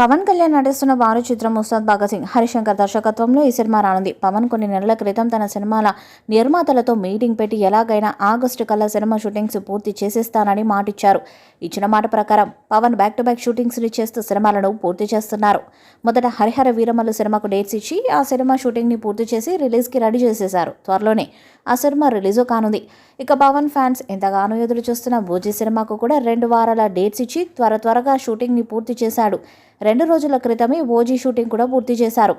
పవన్ కళ్యాణ్ నటిస్తున్న భారీ చిత్రం ఉస్తాద్ భగత్ సింగ్ హరిశంకర్ దర్శకత్వంలో ఈ సినిమా రానుంది. పవన్ కొన్ని నెలల క్రితం తన సినిమాల నిర్మాతలతో మీటింగ్ పెట్టి ఎలాగైనా ఆగస్టు కల్లా సినిమా షూటింగ్స్ పూర్తి చేసేస్తానని మాటిచ్చారు. ఇచ్చిన మాట ప్రకారం Pavan back to back shootings చేస్తూ సినిమాలను పూర్తి చేస్తున్నారు. మొదట హరిహర వీరమల్లు సినిమాకు డేట్స్ ఇచ్చి ఆ సినిమా షూటింగ్ని పూర్తి చేసి రిలీజ్కి రెడీ చేసేశారు. త్వరలోనే ఆ సినిమా రిలీజు కానుంది. ఇక పవన్ ఫ్యాన్స్ ఎంతగానో ఎదురు చూస్తున్న బూజీ సినిమాకు కూడా 2 వారాల డేట్స్ ఇచ్చి త్వరగా షూటింగ్ని పూర్తి చేశాడు. 2 రోజుల క్రితమే ఓజీ షూటింగ్ కూడా పూర్తి చేశారు.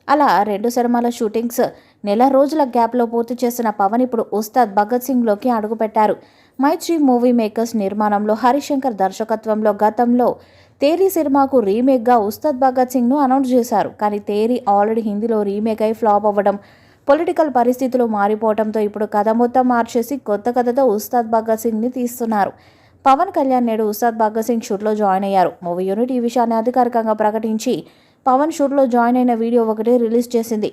అలా 2 సినిమాల షూటింగ్స్ నెల రోజుల గ్యాప్లో పూర్తి చేసిన పవన్ ఇప్పుడు ఉస్తాద్ భగత్ సింగ్లోకి అడుగుపెట్టారు. మైత్రి మూవీ మేకర్స్ నిర్మాణంలో హరిశంకర్ దర్శకత్వంలో గతంలో తేరీ సినిమాకు రీమేక్గా ఉస్తాద్ భగత్ సింగ్ను అనౌన్స్ చేశారు. కానీ తేరీ ఆల్రెడీ హిందీలో రీమేక్ అయి ఫ్లాప్ అవ్వడం, పొలిటికల్ పరిస్థితులు మారిపోవడంతో ఇప్పుడు కథ మొత్తం మార్చేసి కొత్త కథతో ఉస్తాద్ భగత్ సింగ్ని తీస్తున్నారు. పవన్ కళ్యాణ్ నేడు ఉస్తాద్ భగత్ సింగ్ షూట్లో జాయిన్ అయ్యారు. మూవీ యూనిట్ ఈ విషయాన్ని అధికారికంగా ప్రకటించి పవన్ షూట్లో జాయిన్ అయిన వీడియో ఒకటి రిలీజ్ చేసింది.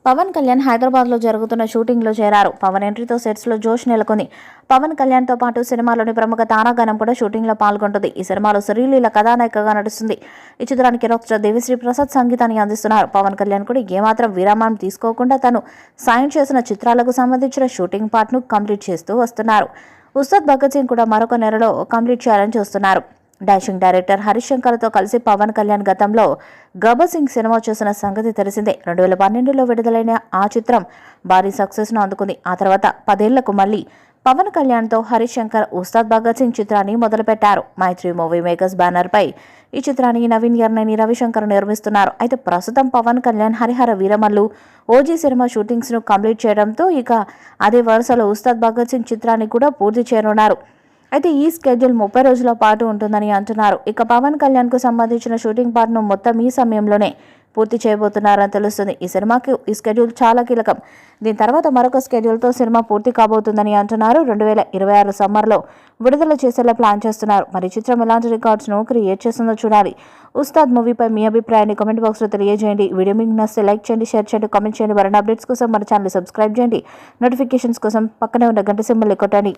పవన్ కళ్యాణ్ హైదరాబాద్లో జరుగుతున్న షూటింగ్లో చేరారు. పవన్ ఎంట్రీతో సెట్స్లో జోష్ నెలకొంది. పవన్ కళ్యాణ్తో పాటు సినిమాలోని ప్రముఖ తారాగణం కూడా షూటింగ్లో పాల్గొంటుంది. ఈ సినిమాలో శ్రీలీల కథానాయికగా నడుస్తుంది. ఈ చిత్రానికి రాక్ స్టార్ దేవిశ్రీ ప్రసాద్ సంగీతాన్ని అందిస్తున్నారు. పవన్ కళ్యాణ్ కూడా ఏమాత్రం విరామం తీసుకోకుండా తను సాయం చేసిన చిత్రాలకు సంబంధించిన షూటింగ్ పార్ట్ను కంప్లీట్ చేస్తూ వస్తున్నారు. ఉస్తాద్ భగత్ సింగ్ కూడా మరొక నెలలో కంప్లీట్ చేయాలని చూస్తున్నారు. డాషింగ్ డైరెక్టర్ హరిశంకర్తో కలిసి పవన్ కళ్యాణ్ గతంలో గబ్బర్ సింగ్ సినిమా చేసిన సంగతి తెలిసిందే. 2012లో విడుదలైన ఆ చిత్రం భారీ సక్సెస్ను అందుకుంది. ఆ తర్వాత 10 ఏళ్లకు మళ్లీ పవన్ కళ్యాణ్తో హరిశంకర్ ఉస్తాద్ భగత్ సింగ్ చిత్రాన్ని మొదలుపెట్టారు. మైత్రి మూవీ మేకర్స్ బ్యానర్పై ఈ చిత్రాన్ని నవీన్ యర్నేని రవిశంకర్ నిర్మిస్తున్నారు. అయితే ప్రస్తుతం పవన్ కళ్యాణ్ హరిహర వీరమల్లు ఓజీ సినిమా షూటింగ్స్ను కంప్లీట్ చేయడంతో ఇక అదే వరుసలో ఉస్తాద్ భగత్ సింగ్ చిత్రాన్ని కూడా పూర్తి చేయనున్నారు. అయితే ఈ స్కెడ్యూల్ 30 రోజుల పాటు ఉంటుందని అంటున్నారు. ఇక పవన్ కళ్యాణ్కు సంబంధించిన షూటింగ్ పార్ట్ను మొత్తం ఈ సమయంలోనే పూర్తి చేయబోతున్నారని తెలుస్తుంది. ఈ సినిమాకి ఈ స్కెడ్యూల్ చాలా కీలకం. దీని తర్వాత మరొక స్కెడ్యూల్తో సినిమా పూర్తి కాబోతుందని అంటున్నారు. 2026 సమ్మర్లో విడుదల చేసేలా ప్లాన్ చేస్తున్నారు. మరి చిత్రం ఎలాంటి రికార్డ్స్ను క్రియేట్ చేస్తుందో చూడాలి. ఉస్తాద్ మూవీపై మీ అభిప్రాయాన్ని కామెంట్ బాక్స్లో తెలియజేయండి. వీడియో మీకు నచ్చితే లైక్ చేయండి, షేర్ చేయండి, కామెంట్ చేయండి. మరిన్ని అప్డేట్స్ కోసం మన ఛానల్ సబ్స్క్రైబ్ చేయండి. నోటిఫికేషన్స్ కోసం పక్కనే ఉన్న గంట సింబల్ కొట్టండి.